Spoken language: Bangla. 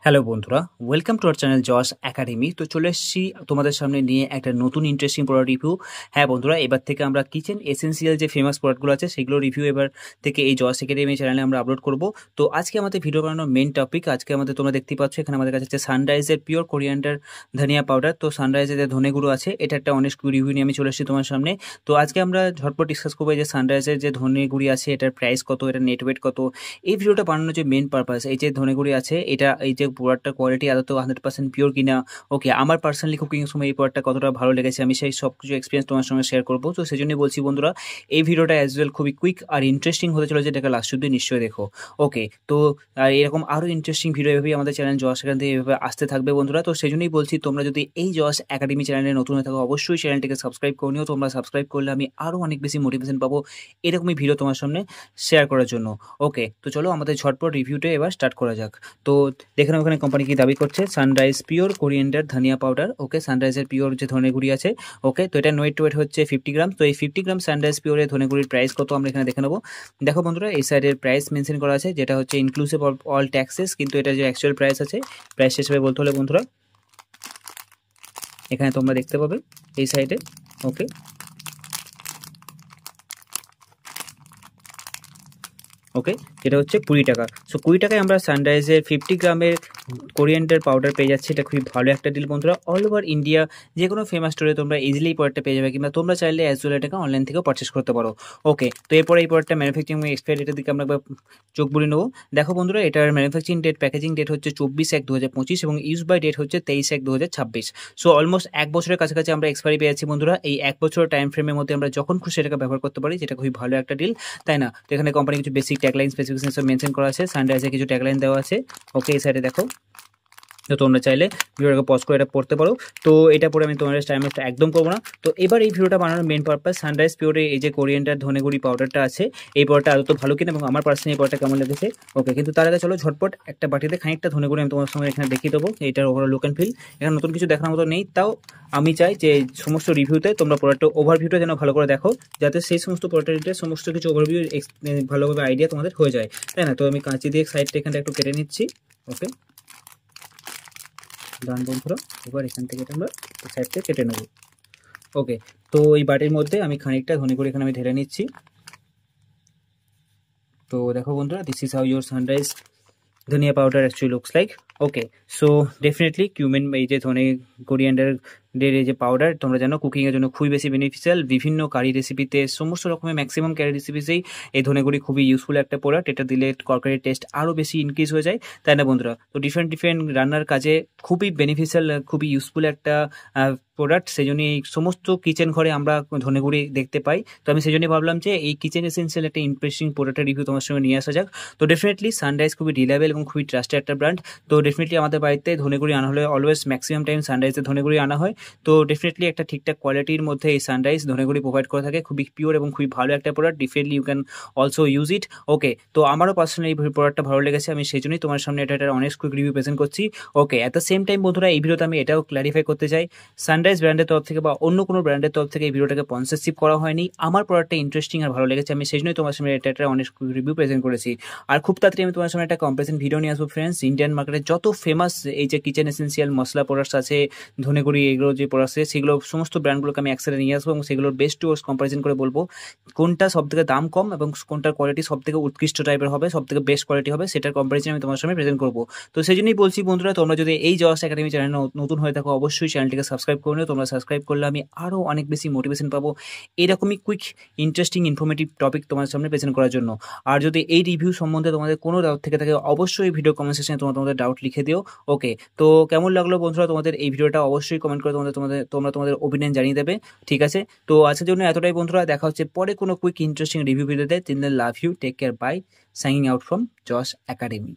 হ্যালো বন্ধুরা, ওয়েলকাম টু আওয়ার চ্যানেল জস একাডেমি। তো চলে এসেছি তোমাদের সামনে নিয়ে একটা নতুন ইন্টারেস্টিং প্রোডাক্ট রিভিউ। হ্যাঁ বন্ধুরা, এবার থেকে আমরা কিচেন এসেন্সিয়াল যে ফেমাস প্রোডাক্টগুলো আছে সেগুলো রিভিউ এবার থেকে এই জস একাডেমি চ্যানেলে আমরা আপলোড করব। তো আজকে আমাদের ভিডিও বানানোর মেন টপিক, আজকে আমাদের তোমরা দেখতে পাচ্ছ এখানে আমাদের কাছে হচ্ছে সানরাইজের পিওর কোরিয়ান্ডার ধনিয়া পাউডার। তো সানরাইজের যে ধনে গুঁড়ো আছে এটা একটা অনেক রিভিউ নিয়ে আমি চলে এসেছি তোমার সামনে। তো আজকে আমরা ঝটপট ডিসকাস করবো যে সানরাইজের যে ধনে গুঁড়ি আছে এটার প্রাইস কত, এটা নেট ওয়েট কত। এই ভিডিওটা বানানোর যে মেন পারপাস, এই যে ধনে গুঁড়ি আছে এটা, এই যে প্রোডাক্টটার কোয়ালিটি আদৌ 100% পিওর কিনা, ওকে, আমার পার্সোনালি কুকিং এর সময় এই প্রোডাক্টটা কতটা ভালো লেগেছে আমি সেই সব কিছু এক্সপিরিয়েন্স তোমার সঙ্গে শেয়ার করবো। তো সেই জন্যই বলছি বন্ধুরা, এই ভিডিওটা অ্যাজ ওয়েল খুবই কুইক আর ইন্টারেস্টিং হতে চলেছে, এটাকে লাস্ট অব্দি নিশ্চয়ই দেখো। ওকে, তো আর এরকম আরও ইন্টারেস্টিং ভিডিও এভাবেই আমাদের চ্যানেল জস এখান থেকে এভাবে আসতে থাকবে বন্ধুরা। তো সেই জন্যই বলছি, তোমরা যদি এই জস একাডেমি চ্যানেলে নতুন হয়ে থাকো অবশ্যই চ্যানেলটিকে সাবস্ক্রাইব করে নিও। তোমরা সাবস্ক্রাইব করলে আমি আরও অনেক বেশি মোটিভেশন পাবো এরকমই ভিডিও তোমার সামনে শেয়ার করার জন্য। ওকে, তো চলো আমাদের ঝটপট রিভিউটা এবার স্টার্ট করা যাক। তো দেখে নাও এখানে কোম্পানি কি দাবি করছে, সানরাইজ পিওর কোরিয়েন্ডার ধনিয়া পাউডার। ওকে, সানরাইজের পিওর যে ধনে গুঁড়ি আছে। ওকে, তো এটা ওয়েট হচ্ছে 50 গ্রাম। তো এই 50 গ্রাম সানরাইজ পিওরের ধনে গুঁড়ির প্রাইস কত আমরা এখানে দেখে নেবো। দেখো বন্ধুরা, এই সাইডের প্রাইস মেনশন করা আছে যেটা হচ্ছে ইনক্লুসিভ অফ অল ট্যাক্সেস, কিন্তু এটা যে অ্যাকচুয়াল প্রাইস আছে, প্রাইস হিসেবে বলতে হলে বন্ধুরা এখানে তোমরা দেখতে পাবে এই সাইডে। ওকে, ওকে, যেটা হচ্ছে 20 টাকা। সো 20 টাকায় আমরা সানরাইজের 50 গ্রামের কোরিয়েন্ডার পাউডার পেয়ে যাচ্ছি। এটা খুবই ভালো একটা ডিল বন্ধুরা। অল ওভার ইন্ডিয়া যে কোনো ফেমাস স্টোরে তোমরা ইজিলি এই প্রোডাক্টটা পেয়ে যাবে, কিংবা তোমরা চাইলে অ্যাজ ওয়েল এটাকে অনলাইন থেকেও পারচেস করতে পারো। ওকে, তো এরপরে এই প্রোডাক্টটা ম্যানুফ্যাকচারিং এক্সপায়ার ডেটের দিকে আমরা একবার চোখ বুলিয়ে নেবো। দেখো বন্ধুরা, এটার ম্যানুফ্যাকচারিং ডেট, প্যাকেজিং ডেট হচ্ছে 24/1/2025 এবং ইউজ বাই ডেট হচ্ছে 23/1/2026। সো অলমোস্ট এক বছরের কাছাকাছি আমরা এক্সপায়ারি পেয়ে যাচ্ছি বন্ধুরা। এই এক বছরের টাইম ফ্রেমের মধ্যে আমরা যখন খুশি এটাকে ব্যবহার করতে পারি, যেটা খুবই ভালো একটা ডিল, তাই না? তো এখানে কোম্পানি কিছু বেসিক ট্যাগলাইন স্পেসিফিকেশন সব মেনশন করা আছে, সানরাইজে কিছু ট্যাগলাইন দেওয়া আছে। ওকে, এই সাইডে দেখো, তো তোমরা চাইলে ভিডিওটাকে পজ করে এটা পড়তে পারো। তো এটা পরে আমি তোমাদের টাইম ওয়েস্ট একদম করবো না। তো এবার এই ভিডিওটা বানানোর মেন পারপাস, সানরাইজ পিওরে এই যে কোরিয়েন্ডার ধনে গুঁড়ি পাউডারটা আছে, এই পাউডারটা আদৌ ভালো কিনা এবং আমার পার্সোনালি এই পাউডারটা কেমন লেগেছে। ওকে, কিন্তু তার আগে চলো ঝটপট একটা বাটিতে খানিকটা ধনে গুঁড়ি আমি তোমার সঙ্গে এখানে দেখিয়ে দেবো। এইটার ওভারঅল লুক অ্যান্ড ফিল, এখানে নতুন কিছু দেখার মতো নেই। তাও আমি চাই যে সমস্ত রিভিউতে তোমরা প্রোডাক্টের ওভারভিউটা যেন ভালো করে দেখো, যাতে সেই সমস্ত প্রোডাক্টের সমস্ত কিছু ওভারভিউ ভালোভাবে আইডিয়া তোমাদের হয়ে যায়, তাই না? তো আমি কাঁচি দিয়ে সাইডটা এখানটা একটু কেটে নিচ্ছি। ওকে ডান বন্ধুরা, এবার এখান থেকে আমরা সাইড থেকে কেটে নেব। ওকে, তো এই বাটির মধ্যে আমি খানিকটা ধনে করে এখানে আমি ঢেলে নিচ্ছি। তো দেখো বন্ধুরা, this is how your sunrise ধনিয়া পাউডার অ্যাকচুয়ালি লুকস লাইক। ওকে, সো ডেফিনেটলি কিউমেন এই যে ধনে কোরিয়ান্ডার এই যে পাউডার, তোমরা জানো কুকিংয়ের জন্য খুবই বেশি বেনিফিশিয়াল। বিভিন্ন কারি রেসিপিতে, সমস্ত রকমের ম্যাক্সিমাম কারি রেসিপিতেই এই ধনেগুড়ি খুবই ইউজফুল একটা প্রোডাক্ট। এটা দিলে তরকারির টেস্ট আরও বেশি ইনক্রিজ হয়ে যায়, তাই না বন্ধুরা? তো ডিফারেন্ট রান্নার কাজে খুবই বেনিফিশিয়াল, খুবই ইউজফুল একটা প্রোডাক্ট। সেই জন্যই এই সমস্ত কিচেন ঘরে আমরা ধনেগুড়ি দেখতে পাই। তো আমি সেই জন্যই ভাবলাম যে এই কিচেন এসেন্সিয়াল একটা ইন্টারেস্টিং প্রোডাক্টের রিভিউ তোমার সঙ্গে নিয়ে আসা যাক। তো ডেফিনেটলি সানরাইজ খুবই রিলায়েবল এবং খুবই ট্রাস্টেড একটা ব্র্যান্ড। তো ডেফিনেটলি আমাদের বাড়িতে ধনেগুড়ি আনা হলে অলওয়েজ ম্যাক্সিমাম টাইম সানরাইজের ধনেগুড়ি আনা হয়। তো ডেফিনেটলি একটা ঠিকঠাক কোয়ালিটির মধ্যে এই সানরাইজ ধনেগুড়ি প্রোভাইড করে থাকে, খুবই পিওর এবং খুবই ভালো একটা product. Definitely you can also use it. Okay, তো আমারও পার্সোনালি এই প্রোডাক্টটা ভালো লেগেছে, আমি সেই জন্যই তোমার সামনে এটা অনেক কুইক রিভিউ প্রেজেন্ট করছি। ওকে, অ্যাট দ্য সেম টাইম বন্ধুরা, এই ভিডিওতে আমি এটাও ক্ল্যারিফাই করতে চাই, সানরাইজ ব্র্যান্ডের তরফ থেকে বা অন্য কোনো ব্র্যান্ডের তরফ থেকে এই ভিডিওটাকে স্পন্সরশিপ করা হয়নি। আমার প্রোডাক্টটা ইন্টারেস্টিং আর ভালো লেগেছে, আমি সেই জন্যই তোমার সামনে এটা অনেক কুইক রিভিউ প্রেজেন্ট করেছি। আর খুব তাড়াতাড়ি আমি তোমার সামনে একটা কম্পারিজন ভিডিও নিয়ে আসবো ফ্রেন্ডস। ইন্ডিয়ান মার্কেটে যত ফেমাস এই যে কিচেন এসেন্সিয়াল মশলা প্রোডাক্টস আছে, ধনেগুড়ি এগুলো যে প্রোডাক্টস আছে, সেগুলো সমস্ত ব্র্যান্ডগুলোকে আমি একসাথে নিয়ে আসবো এবং সেগুলোর বেস্ট টু ওয়ার্স্ট কম্পারিজন করে বলবো কোনটা সব থেকে দাম কম এবং কোনটার কোয়ালিটি সব থেকে উৎকৃষ্ট টাইপের হবে, সব থেকে বেস্ট কোয়ালিটি হবে, সেটার কম্পারিজন আমি তোমার সামনে প্রেজেন্ট করবো। তো সেই জন্যই বলছি বন্ধুরা, তোমরা যদি এই জস একাডেমি চ্যানেল নতুন হয়ে থাকো অবশ্যই চ্যানেলটিকে সাবস্ক্রাইব করে নিও। তোমরা সাবস্ক্রাইব করলে আমি আরও অনেক বেশি মোটিভেশন পাবো এরকমই কুইক ইন্টারেস্টিং ইনফরমেটিভ টপিক তোমার সামনে প্রেজেন্ট করার জন্য। আর যদি এই রিভিউ সম্বন্ধে তোমাদের কোনো ডাউট থেকে থাকে অবশ্যই ভিডিও কমেন্ট সেকশনে তোমাদের ডাউট লিখে দিও। ওকে, তো কেমন লাগলো বন্ধুরা তোমাদের এই ভিডিওটা, অবশ্যই কমেন্ট করে তোমরা তোমাদের ওপিনিয়ন জানিয়ে দেবে, ঠিক আছে? তো আজকের জন্য এতটাই বন্ধুরা, দেখা হচ্ছে পরে কোনো কুইক ইন্টারেস্টিং রিভিউ ভিডিওতে। তিন love you, take care, bye, signing out from জস একাডেমি।